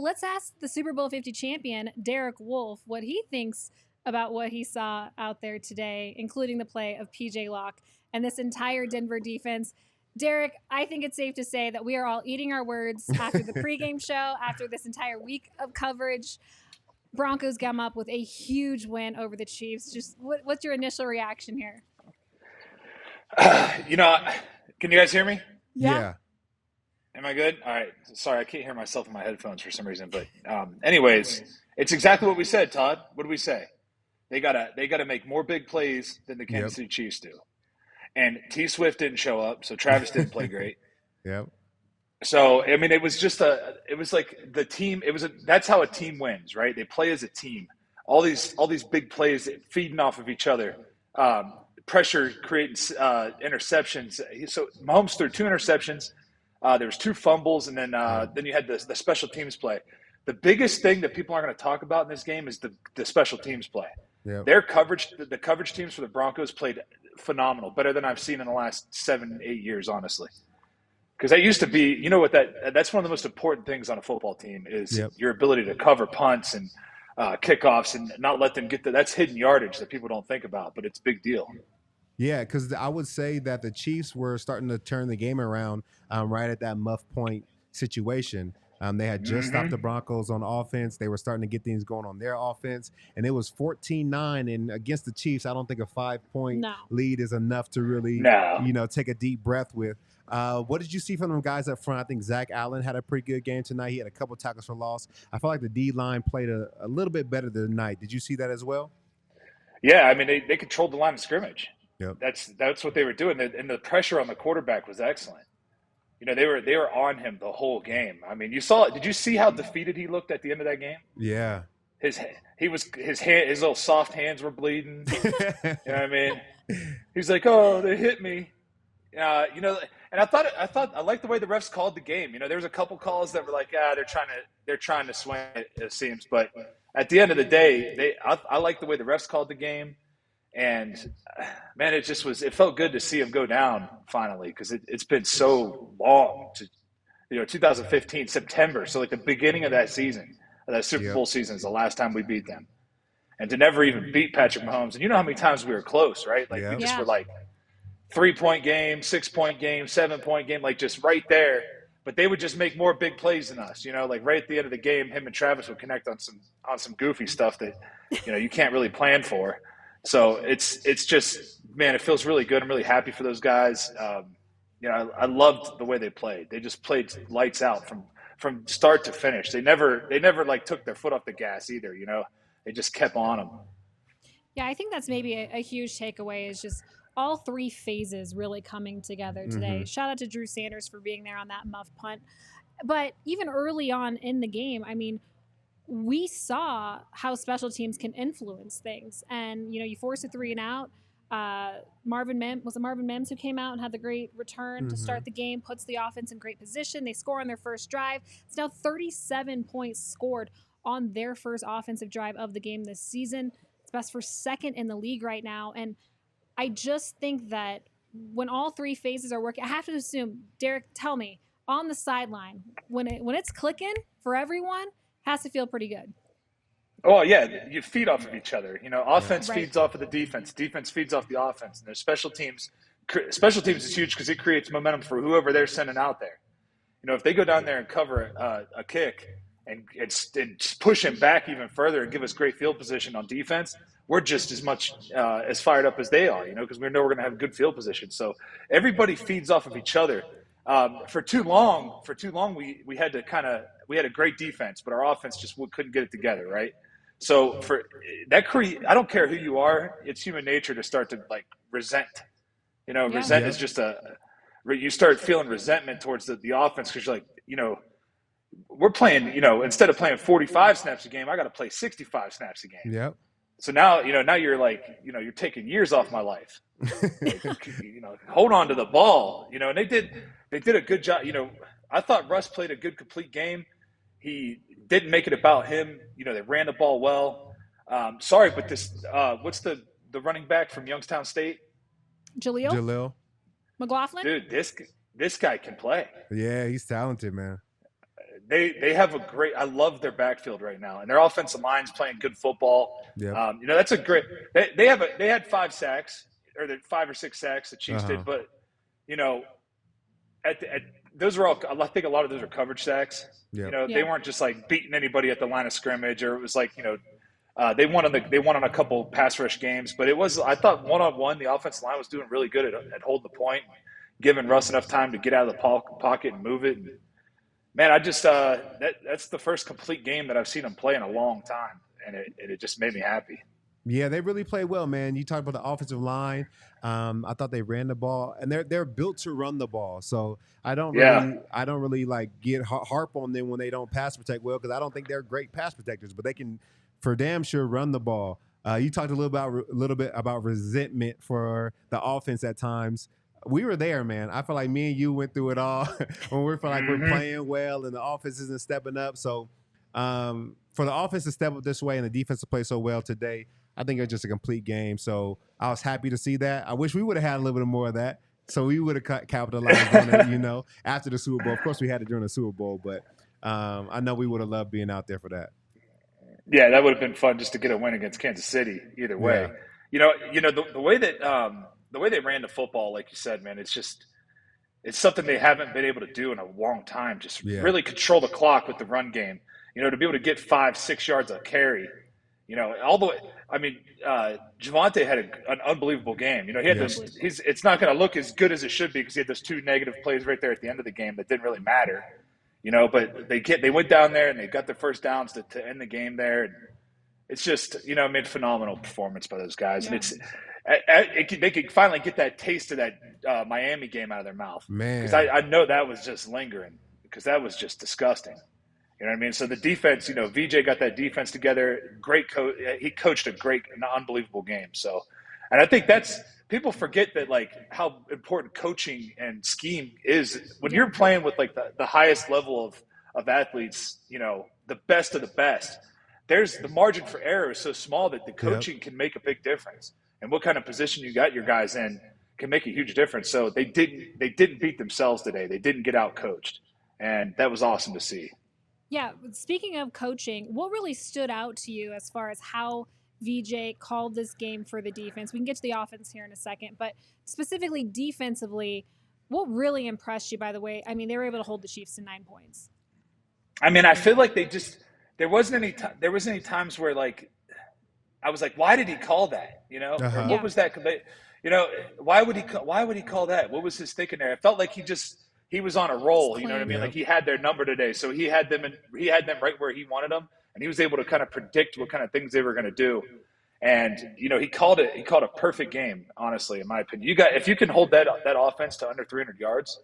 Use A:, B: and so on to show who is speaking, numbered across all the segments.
A: let's ask the Super Bowl 50 champion, Derek Wolfe, what he thinks about what he saw out there today, including the play of PJ Locke and this entire Denver defense. Derek, I think it's safe to say that we are all eating our words after the pregame show, after this entire week of coverage. Broncos come up with a huge win over the Chiefs. Just what's your initial reaction here?
B: Can you guys hear me?
C: Yeah.
B: Am I good? All right. Sorry, I can't hear myself in my headphones for some reason. But anyways, it's exactly what we said, Todd. What did we say? They gotta make more big plays than the Kansas City Chiefs do. And T Swift didn't show up, so Travis didn't play great.
C: Yep.
B: So I mean, it was like the team. That's how a team wins, right? They play as a team. All these big plays feeding off of each other. Pressure creating interceptions. So Mahomes threw 2 interceptions. There was 2 fumbles, and then you had the special teams play. The biggest thing that people aren't going to talk about in this game is the special teams play.
C: Yep.
B: Their coverage, the coverage teams for the Broncos played phenomenal, better than I've seen in the last 7-8 years, honestly. Because that used to be, that's one of the most important things on a football team is your ability to cover punts and kickoffs and not let them get that's hidden yardage that people don't think about, but it's a big deal.
C: Yeah, because I would say that the Chiefs were starting to turn the game around right at that muff point situation. They had just stopped the Broncos on offense. They were starting to get things going on their offense. And it was 14-9. And against the Chiefs, I don't think a 5-point lead is enough to really, take a deep breath with. What did you see from them guys up front? I think Zach Allen had a pretty good game tonight. He had a couple tackles for loss. I felt like the D-line played a little bit better tonight. Did you see that as well?
B: Yeah, I mean, they controlled the line of scrimmage.
C: Yep.
B: That's what they were doing. And the pressure on the quarterback was excellent. They were on him the whole game. I mean, did you see how defeated he looked at the end of that game?
C: Yeah.
B: His little soft hands were bleeding. You know what I mean? He's like, "Oh, they hit me." And I thought I liked the way the refs called the game. There was a couple calls that were like, they're trying to swing it seems, but at the end of the day, I like the way the refs called the game. And man, it felt good to see him go down finally, because it's been so long. 2015 September, so like the beginning of that season, that Super Bowl season, is the last time we beat them, and to never even beat Patrick Mahomes. And you know how many times we were close, right? Like we just were like 3-point game, 6-point game, 7-point game, like just right there. But they would just make more big plays than us. Like right at the end of the game, him and Travis would connect on some goofy stuff that you can't really plan for. So it's just, man, it feels really good. I'm really happy for those guys. I loved the way they played. They just played lights out from start to finish. They never like took their foot off the gas either. They just kept on them.
A: Yeah, I think that's maybe a huge takeaway, is just all 3 phases really coming together today.
C: Mm-hmm.
A: Shout out to Drew Sanders for being there on that muff punt. But even early on in the game, I mean, we saw how special teams can influence things. And, you force a 3 and out. Marvin Mims who came out and had the great return to start the game, puts the offense in great position. They score on their first drive. It's now 37 points scored on their first offensive drive of the game this season. It's best for second in the league right now. And I just think that when all 3 phases are working, I have to assume, Derek, tell me, on the sideline, when it's clicking for everyone, has to feel pretty good.
B: Oh, yeah, you feed off of each other. Offense feeds off of the defense. Defense feeds off the offense. And there's special teams. Special teams is huge because it creates momentum for whoever they're sending out there. If they go down there and cover a kick and push him back even further and give us great field position on defense, we're just as much as fired up as they are, because we know we're going to have good field position. So everybody feeds off of each other. For too long, we had a great defense, but our offense just couldn't get it together, right? So I don't care who you are, it's human nature to start to like resent. Resent is just you start feeling resentment towards the offense, because you're like, we're playing, instead of playing 45 snaps a game, I got to play 65 snaps a game.
C: Yep.
B: So now you're like, you're taking years off my life. Hold on to the ball, and they did a good job. I thought Russ played a good complete game. He didn't make it about him. They ran the ball well. Sorry, but this, what's the running back from Youngstown State? they have a great. I love their backfield right now, and their offensive line's playing good football.
C: Yep.
B: That's a great. They had 5 sacks, or 5 or 6 sacks the Chiefs did, but those are all. I think a lot of those are coverage sacks.
C: Yep.
B: They weren't just like beating anybody at the line of scrimmage, or it was like they won on a couple pass rush games, but it was, I thought, one-on-one the offensive line was doing really good at holding the point, giving Russ enough time to get out of the pocket and move it. And, man, I just that's the first complete game that I've seen them play in a long time, and it just made me happy.
C: Yeah, they really played well, man. You talked about the offensive line. I thought they ran the ball, and they're built to run the ball. So I don't really like get harp on them when they don't pass protect well, because I don't think they're great pass protectors, but they can for damn sure run the ball. You talked a little bit about resentment for the offense at times. We were there, man. I feel like me and you went through it all when we feel like we're playing well and the offense isn't stepping up. So for the offense to step up this way and the defense to play so well today, I think it's just a complete game. So I was happy to see that. I wish we would have had a little bit more of that. So we would have capitalized on it, after the Super Bowl. Of course, we had it during the Super Bowl, but I know we would have loved being out there for that.
B: Yeah, that would have been fun just to get a win against Kansas City. Either way, the way they ran the football, like you said, man, it's something they haven't been able to do in a long time. Just really control the clock with the run game. To be able to get 5-6 yards a carry. All the way. I mean, Javonte had an unbelievable game. He had those. It's not going to look as good as it should be because he had those 2 negative plays right there at the end of the game that didn't really matter. But they went down there and they got their first downs to end the game there. And it's just, made phenomenal performance by those guys. Yeah. And they could finally get that taste of that Miami game out of their mouth.
C: Man.
B: Because I know that was just lingering because that was just disgusting. You know what I mean? So the defense, VJ got that defense together. Great coach. He coached an unbelievable game. So, and I think people forget that, like, how important coaching and scheme is when you're playing with like the highest level of athletes, the best of the best. There's the margin for error is so small that the coaching can make a big difference. And what kind of position you got your guys in can make a huge difference. So they didn't beat themselves today. They didn't get out coached. And that was awesome to see.
A: Yeah, speaking of coaching, what really stood out to you as far as how VJ called this game for the defense? We can get to the offense here in a second, but specifically defensively, what really impressed you, by the way? I mean, they were able to hold the Chiefs to 9 points. I
B: mean, I feel like there wasn't any times where, like, I was like, why did he call that? Or what was that? Why would he call that? What was his thinking there? I felt like he was on a roll, you know what I mean? Like, he had their number today. So he had them right where he wanted them, and he was able to kind of predict what kind of things they were going to do. And, he called a perfect game, honestly, in my opinion. If you can hold that offense to under 300 yards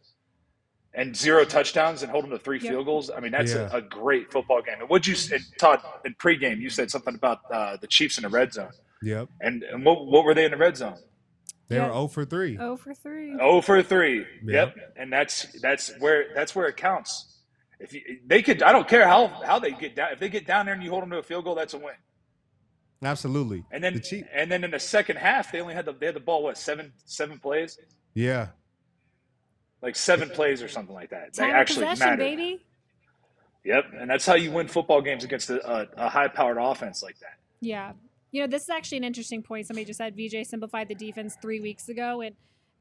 B: and 0 touchdowns and hold them to 3 field goals, I mean, that's a great football game. And Todd, in pregame, you said something about the Chiefs in the red zone.
C: Yep.
B: And what were they in the red zone?
C: They were 0 for 3.
A: 0 for 3.
B: 0 for 3. Yep. And that's where it counts. If they could, I don't care how they get down. If they get down there and you hold them to a field goal, that's a win.
C: Absolutely.
B: And then in the second half, they had the ball. Seven plays?
C: Yeah.
B: Like 7 plays or something like that.
A: Time
B: they actually mattered.
A: Baby.
B: Yep. And that's how you win football games against a high-powered offense like that.
A: Yeah. This is actually an interesting point. Somebody just said VJ simplified the defense 3 weeks ago,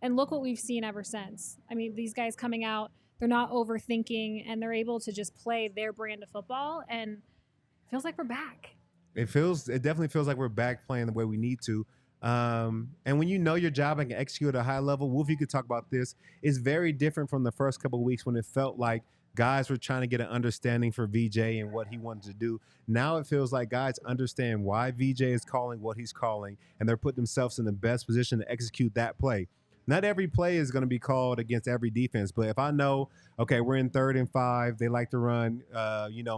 A: and look what we've seen ever since. I mean, these guys coming out, they're not overthinking, and they're able to just play their brand of football, and it feels like we're back.
C: It definitely feels like we're back playing the way we need to. And when you know your job and can execute at a high level, Wolf, you could talk about this. It's very different from the first couple of weeks when it felt like guys were trying to get an understanding for VJ and what he wanted to do. Now it feels like guys understand why VJ is calling what he's calling, and they're putting themselves in the best position to execute that play. Not every play is going to be called against every defense, but if I know, okay, we're in 3rd and 5, they like to run,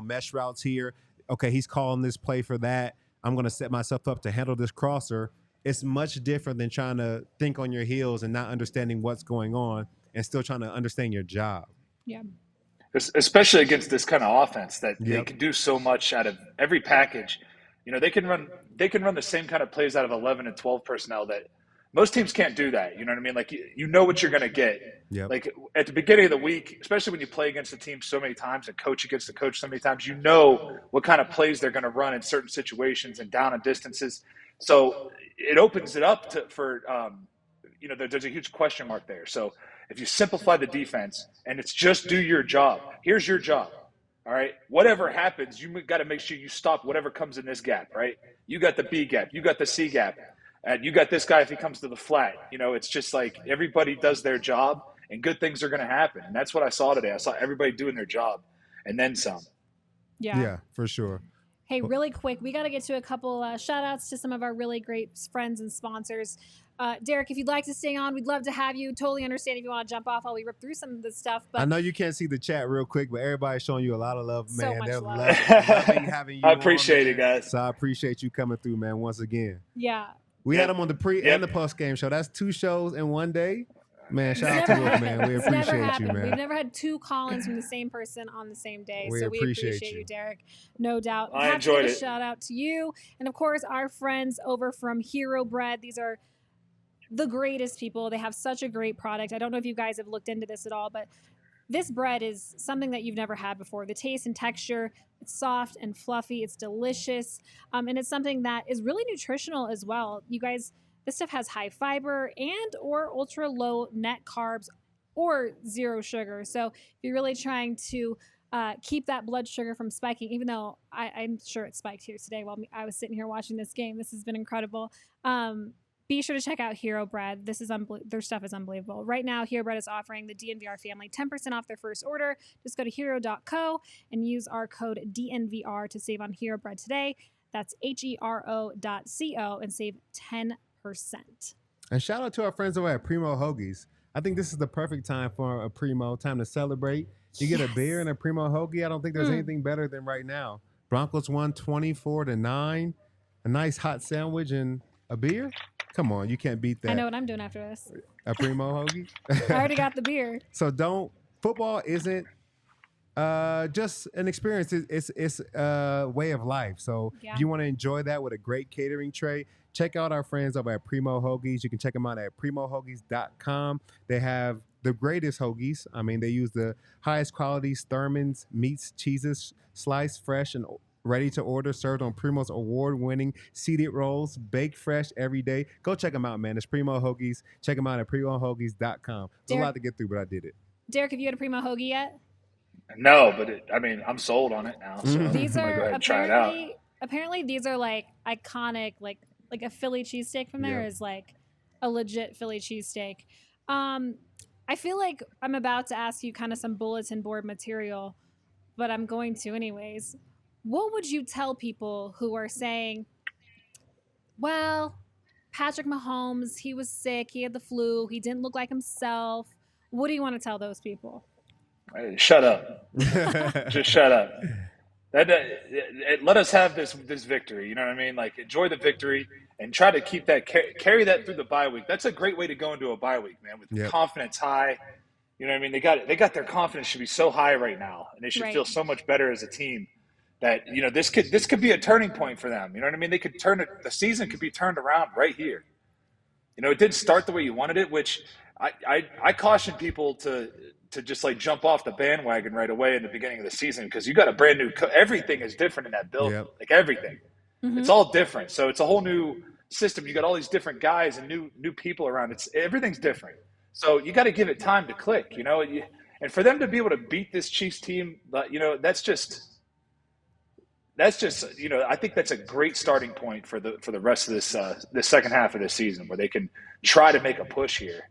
C: mesh routes here. Okay, he's calling this play for that. I'm going to set myself up to handle this crosser. It's much different than trying to think on your heels and not understanding what's going on and still trying to understand your job.
A: Yeah.
B: Especially against this kind of offense that they can do so much out of every package. They can run the same kind of plays out of 11 and 12 personnel Most teams can't do that. You know what I mean? Like, you know what you're going to get.
C: Yep.
B: Like, at the beginning of the week, especially when you play against a team so many times and coach against the coach so many times, you know what kind of plays they're going to run in certain situations and down and distances. So it opens it up for there's a huge question mark there. So if you simplify the defense and it's just do your job, here's your job. All right. Whatever happens, you got to make sure you stop whatever comes in this gap, right? You got the B gap, you got the C gap, and you got this guy if he comes to the flat. It's just like everybody does their job and good things are going to happen. And that's what I saw today. I saw everybody doing their job and then some.
C: Yeah, for sure.
A: Hey, really quick, we got to get to a couple shout outs to some of our really great friends and sponsors. Derek, if you'd like to stay on, we'd love to have you. Totally understand if you want to jump off while we rip through some of this stuff. But
C: I know you can't see the chat real quick, but everybody's showing you a lot of love, man.
A: So much
C: They're
A: love.
C: loving having you
B: I appreciate
C: on,
B: it, guys.
C: So I appreciate you coming through, man, once again.
A: Yeah.
C: We had them on the pre and the post game show. That's 2 shows in one day. Man, shout out to Wolf, man. We appreciate you, man.
A: We've never had 2 call-ins from the same person on the same day.
C: We
A: so we appreciate you, Derek. No doubt.
B: I enjoyed it.
A: Shout out to you. And of course, our friends over from Hero Bread. These are the greatest people. They have such a great product. I don't know if you guys have looked into this at all, but this bread is something that you've never had before. The taste and texture, it's soft and fluffy. It's delicious. And it's something that is really nutritional as well. You guys, this stuff has high fiber and or ultra low net carbs or 0 sugar. So if you're really trying to keep that blood sugar from spiking, even though I'm sure it spiked here today while I was sitting here watching this game. This has been incredible. Be sure to check out Hero Bread. This is their stuff is unbelievable. Right now, Hero Bread is offering the DNVR family 10% off their first order. Just go to hero.co and use our code DNVR to save on Hero Bread today. That's HERO.co and save 10%.
C: And shout out to our friends over at Primo Hoagies. I think this is the perfect time for a Primo, time to celebrate. You get a beer and a Primo Hoagie. I don't think there's anything better than right now. Broncos won 24-9. A nice hot sandwich and a beer. Come on, you can't beat that.
A: I know what I'm doing after this.
C: A Primo Hoagie?
A: I already got the beer.
C: So football isn't just an experience. It's a way of life. So if you want to enjoy that with a great catering tray, check out our friends over at Primo Hoagies. You can check them out at primohoagies.com. They have the greatest hoagies. I mean, they use the highest quality Thurman's meats, cheeses, sliced fresh and ready to order, served on Primo's award-winning seeded rolls, baked fresh every day. Go check them out, man. It's Primo Hoagies. Check them out at primohoagies.com. It's a lot to get through, but I did it.
A: Derek, have you had a Primo Hoagie yet?
B: No, but I'm sold on it now. So
A: these are
B: go ahead and try it out.
A: Apparently these are like iconic, like a Philly cheesesteak from there is like a legit Philly cheesesteak. I feel like I'm about to ask you kind of some bulletin board material, but I'm going to anyways. What would you tell people who are saying, well, Patrick Mahomes, he was sick, he had the flu, he didn't look like himself. What do you want to tell those people?
B: Hey, shut up. Just shut up. Let us have this victory. You know what I mean? Like, enjoy the victory and try to keep that carry that through the bye week. That's a great way to go into a bye week, man, with confidence high. You know what I mean? They got their confidence should be so high right now, and they should feel so much better as a team. That this could be a turning point for them. You know what I mean? They could the season could be turned around right here. It didn't start the way you wanted it, which I caution people to just like jump off the bandwagon right away in the beginning of the season, because you got a brand new everything is different in that building. Like everything, it's all different. So it's a whole new system. You got all these different guys and new people around. Everything's different. So you got to give it time to click. And for them to be able to beat this Chiefs team, that's just. I think that's a great starting point for the rest of this second half of this season, where they can try to make a push here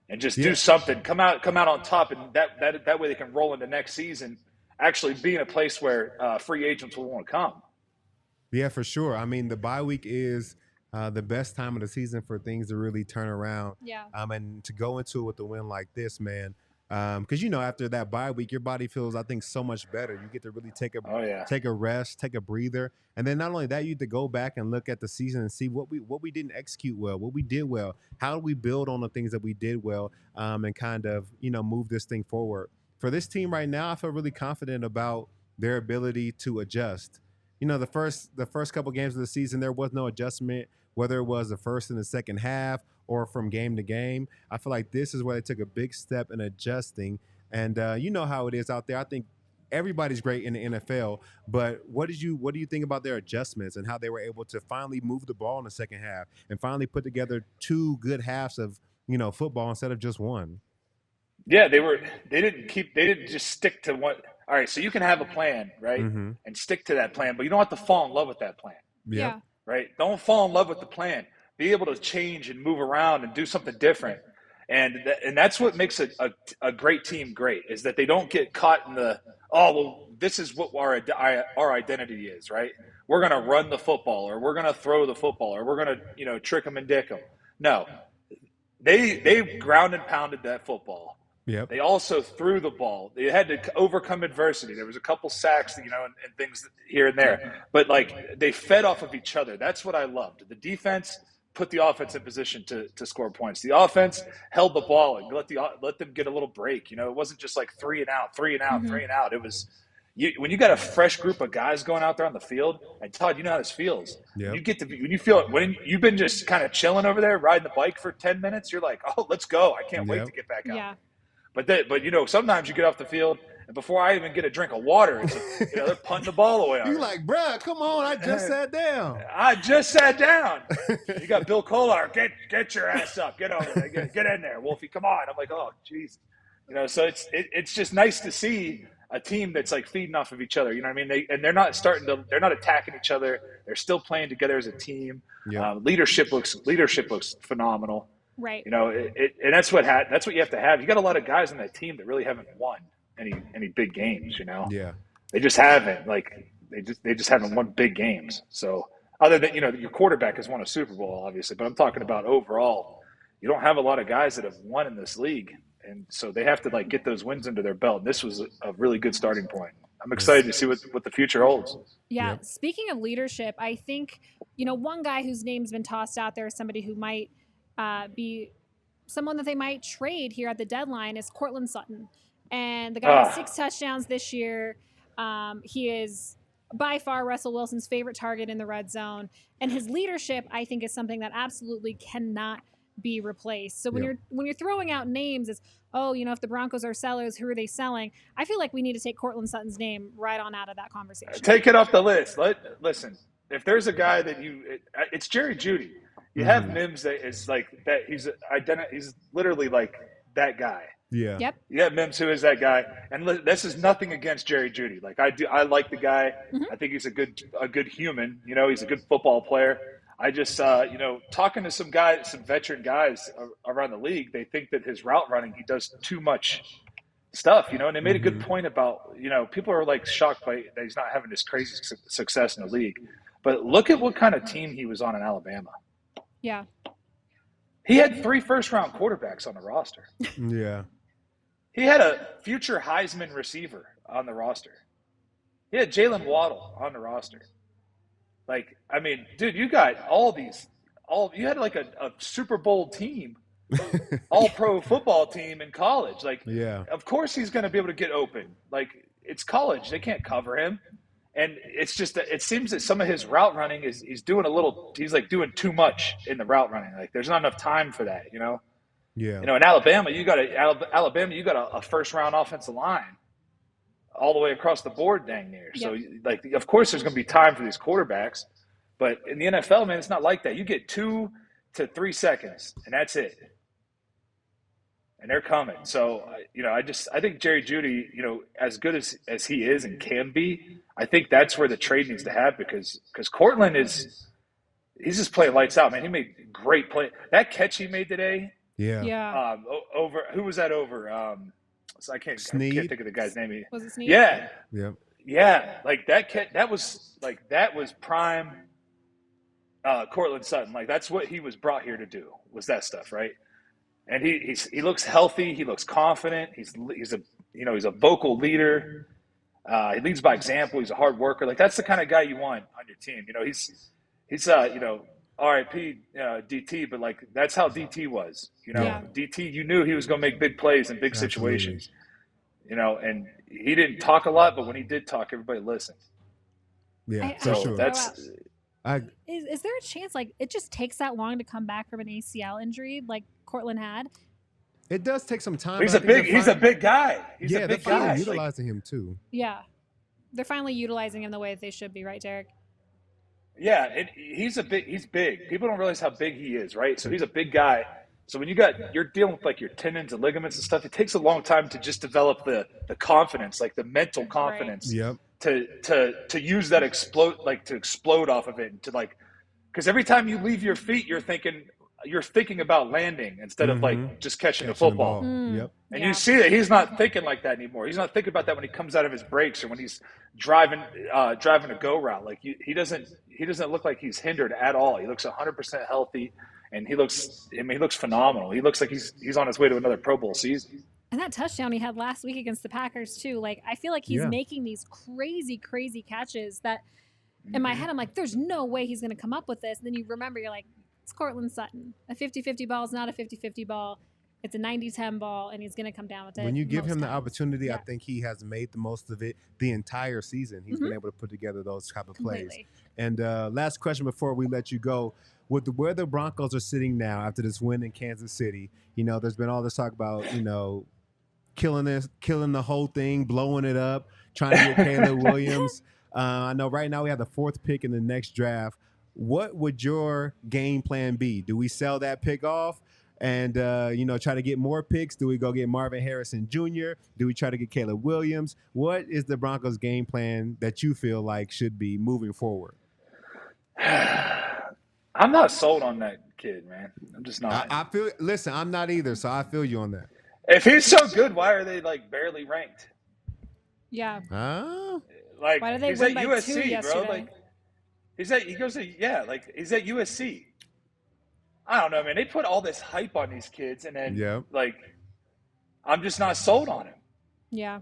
B: and just do something, come out on top, and that way they can roll into next season, actually be in a place where free agents will want to come.
C: Yeah, for sure. I mean, the bye week is the best time of the season for things to really turn around.
A: Yeah.
C: And to go into it with a win like this, man. Because after that bye week, your body feels, I think, so much better. You get to really take a rest, take a breather, and then not only that, you get to go back and look at the season and see what we didn't execute well, what we did well, how do we build on the things that we did well, and kind of move this thing forward. For this team right now, I feel really confident about their ability to adjust. The first couple games of the season, there was no adjustment, whether it was the first and the second half or from game to game. I feel like this is where they took a big step in adjusting. And you know how it is out there. I think everybody's great in the NFL, but what do you think about their adjustments and how they were able to finally move the ball in the second half and finally put together two good halves of football instead of just one?
B: Yeah, they didn't just stick to one. All right, so you can have a plan, right?
C: Mm-hmm.
B: And stick to that plan, but you don't have to fall in love with that plan.
C: Yep.
B: Right? Don't fall in love with the plan. Be able to change and move around and do something different. And that's what makes a great team great, is that they don't get caught in the, oh, well, this is what our identity is, right? We're going to run the football, or we're going to throw the football, or we're going to trick them and dick them. No, they ground and pounded that football.
C: Yep.
B: They also threw the ball. They had to overcome adversity. There was a couple sacks, and things here and there. But, they fed off of each other. That's what I loved. The defense put the offense in position to score points. The offense held the ball and let them get a little break. It wasn't just like 3 and out, 3 and out,
A: Mm-hmm.
B: 3 and out. It was when you got a fresh group of guys going out there on the field. And Todd, you know how this feels.
C: Yep.
B: When you've been just kind of chilling over there riding the bike for 10 minutes, you're like, oh, let's go. I can't wait to get back out.
A: Yeah.
B: But sometimes you get off the field, and before I even get a drink of water, they're punting the ball away.
C: You're like, bruh, come on, I just sat down.
B: I just sat down. You got Bill Kolar, get your ass up, get over there, get in there, Wolfie, come on. I'm like, oh, jeez. So it's just nice to see a team that's feeding off of each other. You know what I mean? They're not attacking each other. They're still playing together as a team.
C: Yep.
B: Leadership looks phenomenal.
A: Right.
B: And that's what you have to have. You got a lot of guys on that team that really haven't won any big games.
C: Yeah.
B: They just haven't. They just haven't won big games. So other than your quarterback has won a Super Bowl, obviously, but I'm talking about overall. You don't have a lot of guys that have won in this league, and so they have to get those wins under their belt. And this was a really good starting point. I'm excited to see what the future holds.
A: Yeah.
C: Yep.
A: Speaking of leadership, I think one guy whose name's been tossed out there, somebody who might be someone that they might trade here at the deadline, is Courtland Sutton. And the guy has 6 touchdowns this year. He is by far Russell Wilson's favorite target in the red zone. And his leadership, I think, is something that absolutely cannot be replaced. So when you're throwing out names as, if the Broncos are sellers, who are they selling? I feel like we need to take Courtland Sutton's name right on out of that conversation.
B: Take it off the list. Listen, if there's a guy that it's Jerry Jeudy. You have Mims that is like that. He's literally like that guy.
C: Yeah.
A: Yep.
B: You have Mims, who is that guy. And this is nothing against Jerry Jeudy. I like the guy.
A: Mm-hmm.
B: I think he's a good human. He's a good football player. I just talking to some veteran guys around the league, they think that his route running, he does too much stuff. And they made a good point about people are shocked by that he's not having this crazy success in the league. But look at what kind of team he was on in Alabama.
A: Yeah.
B: He had 3 first-round quarterbacks on the roster.
C: Yeah.
B: He had a future Heisman receiver on the roster. He had Jalen Waddle on the roster. Dude, you got you had a Super Bowl team, all-pro football team in college.
C: Yeah.
B: Of course he's going to be able to get open. It's college. They can't cover him. And it's just that it seems that some of his route running he's doing doing too much in the route running. There's not enough time for that,
C: Yeah.
B: In Alabama, you got a first round offensive line all the way across the board, dang near. So of course there's going to be time for these quarterbacks, but in the NFL, man, it's not like that. You get 2 to 3 seconds, and that's it. And they're coming. So, I think Jerry Jeudy, as good as he is and can be, I think that's where the trade needs to happen because Courtland he's just playing lights out, man. He made great play. That catch he made today.
C: Yeah.
A: Yeah.
B: Over who was that over? So I can't think of the guy's name.
A: Was it Snead?
B: Yeah.
C: Yep.
B: Yeah. That was prime Courtland Sutton. That's what he was brought here to do, was that stuff, right? And he looks healthy. He looks confident. He's a vocal leader. He leads by example. He's a hard worker. That's the kind of guy you want on your team. He's RIP DT, but that's how DT was. DT, you knew he was going to make big plays in big situations. And he didn't talk a lot, but when he did talk, everybody listened.
C: Yeah,
B: So
C: for sure.
A: Is there a chance like it just takes that long to come back from an ACL injury like Cortland had?
C: It does take some time.
B: He's a big guy. He's a
C: they're
B: big
C: finally
B: guy.
C: utilizing him too.
A: Yeah. They're finally utilizing him the way that they should be, right, Derek?
B: Yeah, he's big. People don't realize how big he is, right? So he's a big guy. So when you're dealing with like your tendons and ligaments and stuff, it takes a long time to just develop the confidence, like the mental confidence,
C: Yep.
B: to use that to explode off of it, and to like, because every time you leave your feet, you're thinking about landing instead of like just catching the football.
C: Yep.
B: And you see that he's not thinking like that anymore. He's not thinking about that when he comes out of his breaks or when he's driving a go route. Like he doesn't look like he's hindered at all. He looks 100% healthy, and he looks phenomenal. He looks like he's on his way to another Pro Bowl season.
A: And that touchdown he had last week against the Packers too. Like I feel like he's making these crazy catches that in my head I'm like, there's no way he's going to come up with this. And then you remember, you're like, it's Cortland Sutton. A 50-50 ball is not a 50-50 ball. It's a 90-10 ball, and he's going to come down with it.
C: When you give him the
A: times.
C: opportunity, I think he has made the most of it the entire season. He's been able to put together those type of plays. And last question before we let you go. With where the Broncos are sitting now after this win in Kansas City, there's been all this talk about, killing the whole thing, blowing it up, trying to get Caleb Williams. I know right now we have the 4th pick in the next draft. What would your game plan be? Do we sell that pick off and, try to get more picks? Do we go get Marvin Harrison Jr.? Do we try to get Caleb Williams? What is the Broncos game plan that you feel like should be moving forward?
B: I'm not sold on that kid, man. I'm just not.
C: Listen, I'm not either, so I feel you on that.
B: If he's so good, why are they like barely ranked?
A: Yeah.
B: Like
A: why did they
B: he's
A: win
B: at
A: by
B: USC,
A: 2
B: bro.
A: yesterday?
B: Like he's at USC. I don't know, man. They put all this hype on these kids, and then like I'm just not sold on him.
A: Yeah.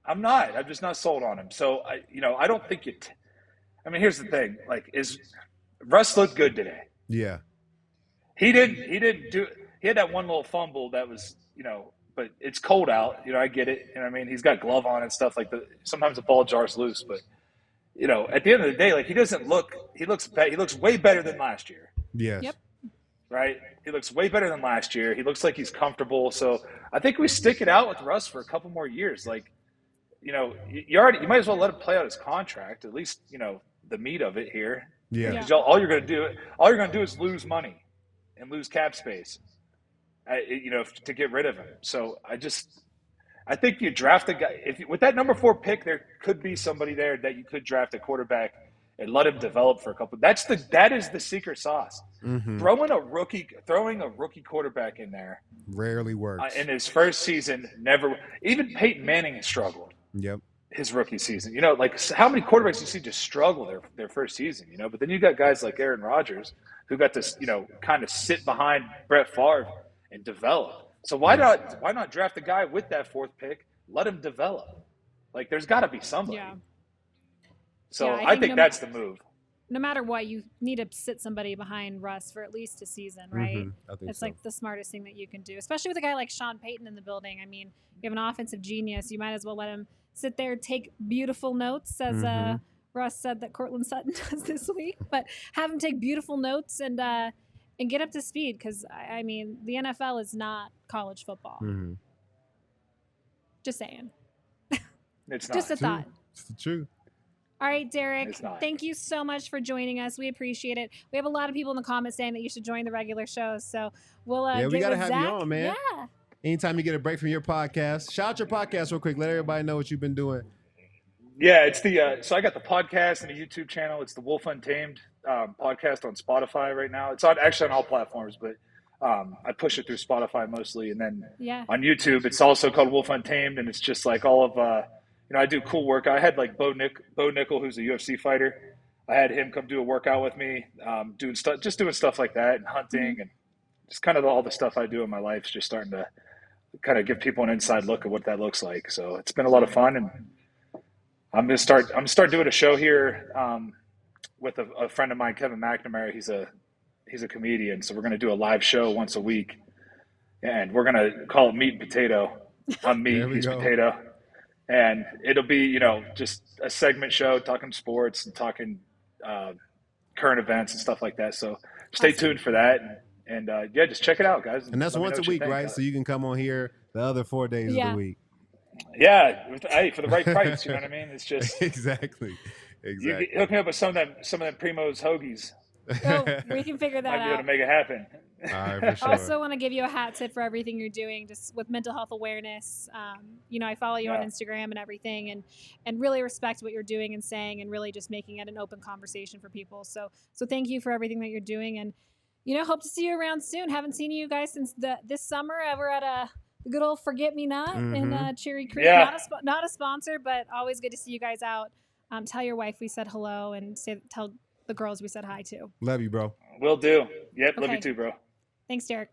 B: I'm not. I'm just not sold on him. So I don't think it. I mean, here's the thing. Like, Russ looked good today?
C: Yeah.
B: He didn't do. He had that one little fumble that was, but it's cold out. I get it. I mean, he's got glove on and stuff like that. Sometimes the ball jars loose, but at the end of the day, like he looks way better than last year.
C: Yes.
A: Yep.
B: Right? He looks way better than last year. He looks like he's comfortable. So I think we stick it out with Russ for a couple more years. Like, you might as well let him play out his contract, at least, the meat of it here.
C: Yeah.
B: Because all you're going to do is lose money and lose cap space, to get rid of him. So I think you draft a guy with that number 4 pick. There could be somebody there that you could draft a quarterback and let him develop for a couple. That is the secret sauce.
C: Mm-hmm.
B: Throwing a rookie quarterback in there
C: rarely works.
B: In his first season, never. Even Peyton Manning has struggled.
C: Yep.
B: His rookie season, like how many quarterbacks you see just struggle their first season, but then you got guys like Aaron Rodgers who got this, kind of sit behind Brett Favre and develop. So why not draft a guy with that 4th pick, let him develop? Like there's got to be somebody.
A: Yeah.
B: So I think that's the move.
A: No matter what, you need to sit somebody behind Russ for at least a season, right?
C: Mm-hmm. I think
A: it's
C: so.
A: like the smartest thing that you can do, especially with a guy like Sean Payton in the building. I mean, you have an offensive genius. You might as well let him sit there, take beautiful notes, as Russ said that Cortland Sutton does this week. But have him take beautiful notes and get up to speed, because I mean, the NFL is not college football.
C: Mm-hmm.
A: Just saying.
B: It's not.
A: Just a thought.
C: It's the truth.
A: All right, Derek, thank you so much for joining us. We appreciate it. We have a lot of people in the comments saying that you should join the regular shows. So we'll
C: we got to have
A: Zach.
C: you on, man.
A: Yeah.
C: Anytime you get a break from your podcast, shout out your podcast real quick. Let everybody know what you've been doing.
B: Yeah, it's the so I got the podcast and the YouTube channel. It's the Wolf Untamed podcast on Spotify right now. It's actually on all platforms, but I push it through Spotify mostly, and then on YouTube it's also called Wolf Untamed, and it's just like all of I do cool work. I had like Bo Nickel, who's a UFC fighter. I had him come do a workout with me, doing stuff like that, and hunting, and just kind of all the stuff I do in my life is just starting to kind of give people an inside look at what that looks like. So it's been a lot of fun, and I'm gonna start doing a show here with a friend of mine, Kevin McNamara. He's a comedian, so we're gonna do a live show once a week, and we're gonna call it Meat and Potato. I'm meat, he's potato. And it'll be, just a segment show talking sports and talking current events and stuff like that. So stay tuned for that. And yeah, just check it out, guys.
C: And that's
B: let me know
C: once a
B: what you
C: week,
B: think.
C: right? So you can come on here the other 4 days of the week.
B: Yeah, hey, for the right price, you know what I mean? It's just
C: exactly.
B: You hook me up with some of them Primo's hoagies.
A: Oh, we can figure that
B: Might be able
A: out.
B: to make it happen.
C: All right, for sure.
A: I also want to give you a hat tip for everything you're doing just with mental health awareness. You know, I follow you on Instagram and everything, and really respect what you're doing and saying, and really just making it an open conversation for people. So thank you for everything that you're doing, and you know, hope to see you around soon. Haven't seen you guys since this summer. We're at a good old Forget Me Not in Cherry Creek.
B: Yeah.
A: Not a sponsor, but always good to see you guys out. Tell your wife we said hello, and tell the girls we said hi to.
C: Love you, bro.
B: Will do. Yep, love you too, bro.
A: Thanks, Derek.